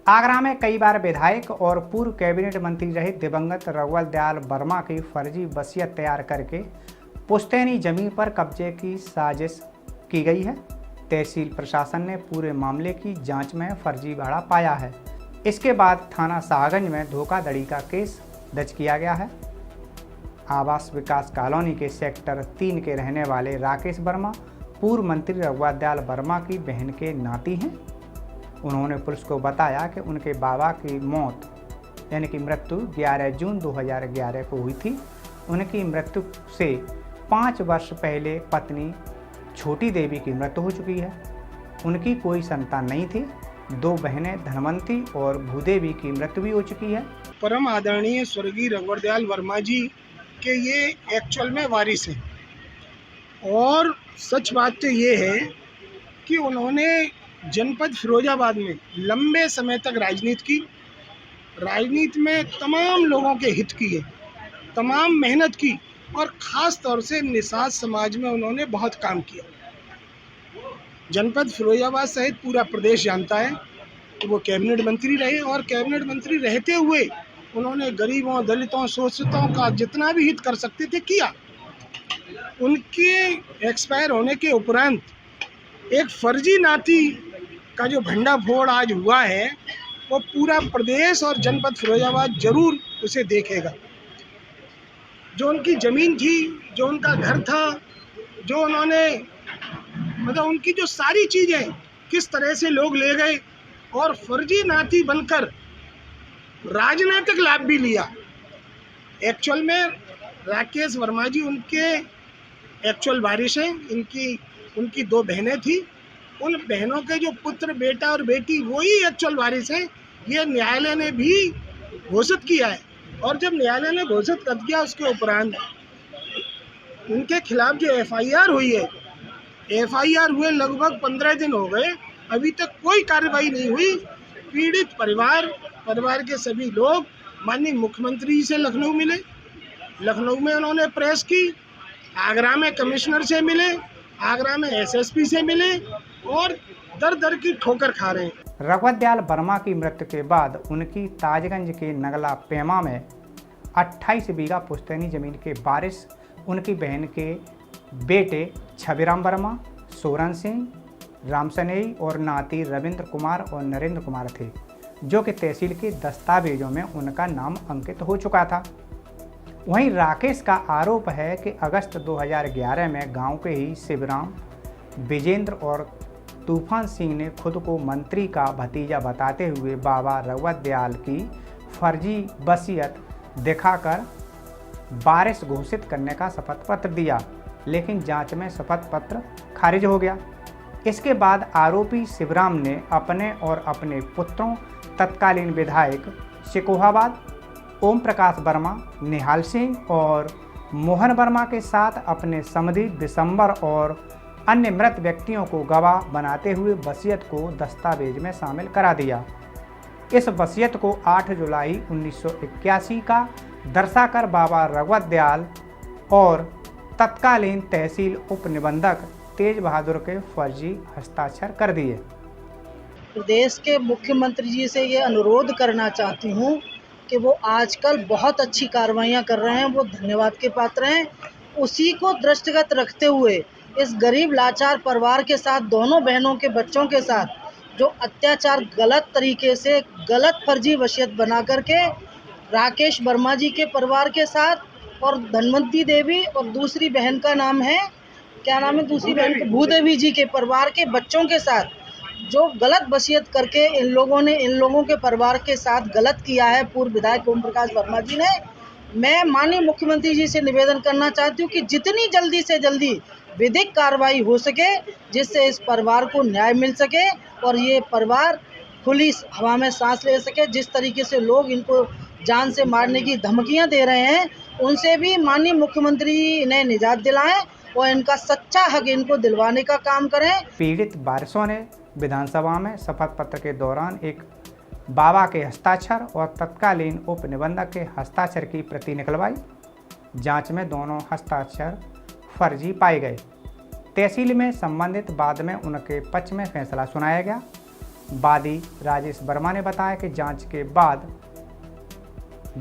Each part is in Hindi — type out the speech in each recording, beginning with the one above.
आगरा में कई बार विधायक और पूर्व कैबिनेट मंत्री रहे दिवंगत रघुवर दयाल वर्मा की फर्जी वसीयत तैयार करके पुश्तैनी जमीन पर कब्जे की साजिश की गई है। तहसील प्रशासन ने पूरे मामले की जांच में फर्जीवाड़ा पाया है। इसके बाद थाना शाहगंज में धोखाधड़ी का केस दर्ज किया गया है। आवास विकास कॉलोनी के सेक्टर 3 के रहने वाले राकेश वर्मा पूर्व मंत्री रघुवर दयाल वर्मा की बहन के नाती हैं। उन्होंने पुलिस को बताया कि उनके बाबा की मौत यानी कि मृत्यु 11 जून 2011 को हुई थी। उनकी मृत्यु से 5 वर्ष पहले पत्नी छोटी देवी की मृत्यु हो चुकी है। उनकी कोई संतान नहीं थी। 2 बहनें धनवंती और भूदेवी की मृत्यु भी हो चुकी है। परम आदरणीय स्वर्गीय रघुवर दयाल वर्मा जी के ये एक्चुअल में वारिस हैं और सच बात तो ये है कि उन्होंने जनपद फिरोजाबाद में लंबे समय तक राजनीति में तमाम लोगों के हित किए, तमाम मेहनत की और ख़ास तौर से निषाद समाज में उन्होंने बहुत काम किया। जनपद फिरोजाबाद सहित पूरा प्रदेश जानता है कि वो कैबिनेट मंत्री रहे और कैबिनेट मंत्री रहते हुए उन्होंने गरीबों, दलितों, शोषितों का जितना भी हित कर सकते थे किया। उनके एक्सपायर होने के उपरांत एक फर्जी नाती का जो भंडाफोड़ आज हुआ है वो पूरा प्रदेश और जनपद फिरोजाबाद जरूर उसे देखेगा। जो उनकी ज़मीन थी, जो उनका घर था, जो उन्होंने मतलब उनकी जो सारी चीज़ें किस तरह से लोग ले गए और फर्जी नाती बनकर राजनीतिक लाभ भी लिया। एक्चुअल में राकेश वर्मा जी उनके एक्चुअल वारिस हैं। उनकी 2 बहनें थी। उन बहनों के जो पुत्र, बेटा और बेटी वही एक्चुअल वारिस हैं। ये न्यायालय ने भी घोषित किया है और जब न्यायालय ने घोषित कर दिया उसके उपरांत उनके खिलाफ जो FIR हुई है, FIR हुए लगभग 15 दिन हो गए, अभी तक कोई कार्रवाई नहीं हुई। पीड़ित परिवार के सभी लोग माननीय मुख्यमंत्री से लखनऊ मिले, लखनऊ में उन्होंने प्रेस की, आगरा में कमिश्नर से मिले, आगरा में SSP से मिले और दर दर की ठोकर खा रहे हैं। रघुवर दयाल वर्मा की मृत्यु के बाद उनकी ताजगंज के नगला पेमा में 28 बीघा पुश्तैनी जमीन के वारिस उनकी बहन के बेटे छबिराम वर्मा, सोरन सिंह, रामसनेई और नाती रविंद्र कुमार और नरेंद्र कुमार थे, जो कि तहसील के दस्तावेजों में उनका नाम अंकित हो चुका था। वहीं राकेश का आरोप है कि अगस्त 2011 में गांव के ही शिवराम, विजेंद्र और तूफान सिंह ने खुद को मंत्री का भतीजा बताते हुए बाबा रघुवर दयाल की फर्जी वसीयत दिखाकर वारिस घोषित करने का शपथ पत्र दिया, लेकिन जांच में शपथ पत्र खारिज हो गया। इसके बाद आरोपी शिवराम ने अपने और अपने पुत्रों तत्कालीन विधायक सिकोहाबाद, ओम प्रकाश वर्मा, निहाल सिंह और मोहन वर्मा के साथ अपने समधी दिसंबर और अन्य मृत व्यक्तियों को गवाह बनाते हुए वसीयत को दस्तावेज में शामिल करा दिया। इस वसीयत को 8 जुलाई 1981 का दर्शाकर बाबा रघुवर दयाल और तत्कालीन तहसील उप निबंधक तेज बहादुर के फर्जी हस्ताक्षर कर दिए। प्रदेश के मुख्यमंत्री जी से ये अनुरोध करना चाहती हूँ कि वो आजकल बहुत अच्छी कार्रवाइयाँ कर रहे हैं, वो धन्यवाद के पात्र हैं। उसी को दृष्टिगत रखते हुए इस गरीब लाचार परिवार के साथ, दोनों बहनों के बच्चों के साथ जो अत्याचार गलत तरीके से गलत फर्जी वसीयत बना करके राकेश वर्मा जी के परिवार के साथ और धनवंती देवी और दूसरी बहन का नाम है, क्या नाम है दूसरी बहन के, भूदेवी जी के परिवार के बच्चों के साथ जो गलत वसीयत करके इन लोगों के परिवार के साथ गलत किया है पूर्व विधायक ओम प्रकाश वर्मा जी ने। मैं माननीय मुख्यमंत्री जी से निवेदन करना चाहती हूँ कि जितनी जल्दी से जल्दी विधिक कार्रवाई हो सके, जिससे इस परिवार को न्याय मिल सके और ये परिवार खुली हवा में सांस ले सके। जिस तरीके से लोग इनको जान से मारने की धमकियां दे रहे हैं, उनसे भी माननीय मुख्यमंत्री इन्हें निजात दिलाएं और इनका सच्चा हक इनको दिलवाने का काम करें। पीड़ित वारिसों ने विधानसभा में शपथ पत्र के दौरान एक बाबा के हस्ताक्षर और तत्कालीन उप निबंधक के हस्ताक्षर की प्रति निकलवाई। जांच में दोनों हस्ताक्षर फर्जी पाए गए। तहसील में संबंधित बाद में उनके पक्ष में फैसला सुनाया गया। वादी राजेश वर्मा ने बताया कि जांच के बाद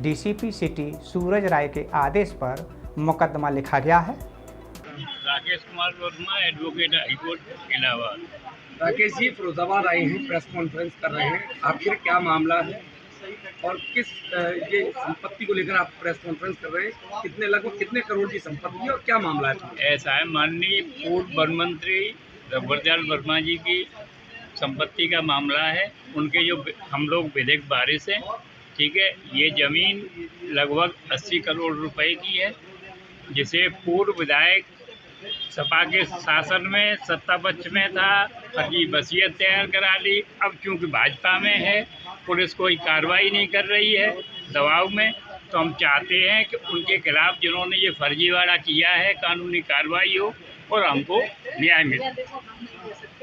डीसीपी सिटी सूरज राय के आदेश पर मुकदमा लिखा गया है। Rakesh Kumar Verma, advocate high court Allahabad. राकेश जी फिरोजाबाद आए हैं, प्रेस कॉन्फ्रेंस कर रहे हैं, आखिर क्या मामला है और किस ये संपत्ति को लेकर आप प्रेस कॉन्फ्रेंस कर रहे हैं? लगभग कितने करोड़ की संपत्ति है और क्या मामला है? ऐसा है, माननीय पूर्व वन मंत्री रघुवर वर्मा जी की संपत्ति का मामला है। उनके जो हम लोग विधिक वारिस हैं, ठीक है। ये ज़मीन लगभग 80 करोड़ रुपए की है, जिसे पूर्व विधायक सपा के शासन में सत्ता पक्ष में था, फर्जी वसीयत तैयार करा ली। अब चूंकि भाजपा में है, पुलिस कोई कार्रवाई नहीं कर रही है दबाव में, तो हम चाहते हैं कि उनके खिलाफ जिन्होंने ये फर्जीवाड़ा किया है कानूनी कार्रवाई हो और हमको न्याय मिले।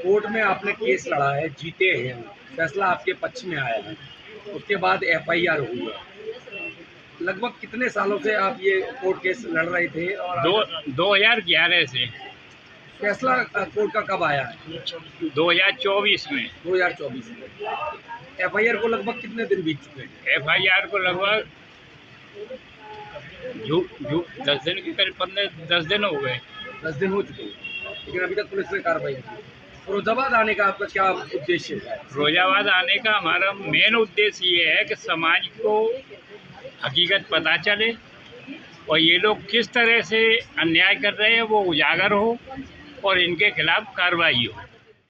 कोर्ट में आपने केस लड़ा है, जीते हैं, फैसला आपके पक्ष में आया है, उसके बाद FIR हुई है। लगभग कितने सालों से आप ये कोर्ट केस लड़ रहे थे? और 2011 से। फैसला कोर्ट का कब आया है? 2024 में। 2024 में। FIR को लगभग कितने दिन बीत चुके हैं? FIR को लगभग 10 दिन के करीब 10 दिन हो गए। 10 दिन हो चुके हैं, लेकिन अभी तक पुलिस ने कार्रवाई नहीं की। फिरोजाबाद आने का आपका क्या उद्देश्य है? फिरोजाबाद आने का हमारा मेन उद्देश्य ये है कि समाज को हकीकत पता चले और ये लोग किस तरह से अन्याय कर रहे हैं वो उजागर हो और इनके खिलाफ कार्रवाई हो।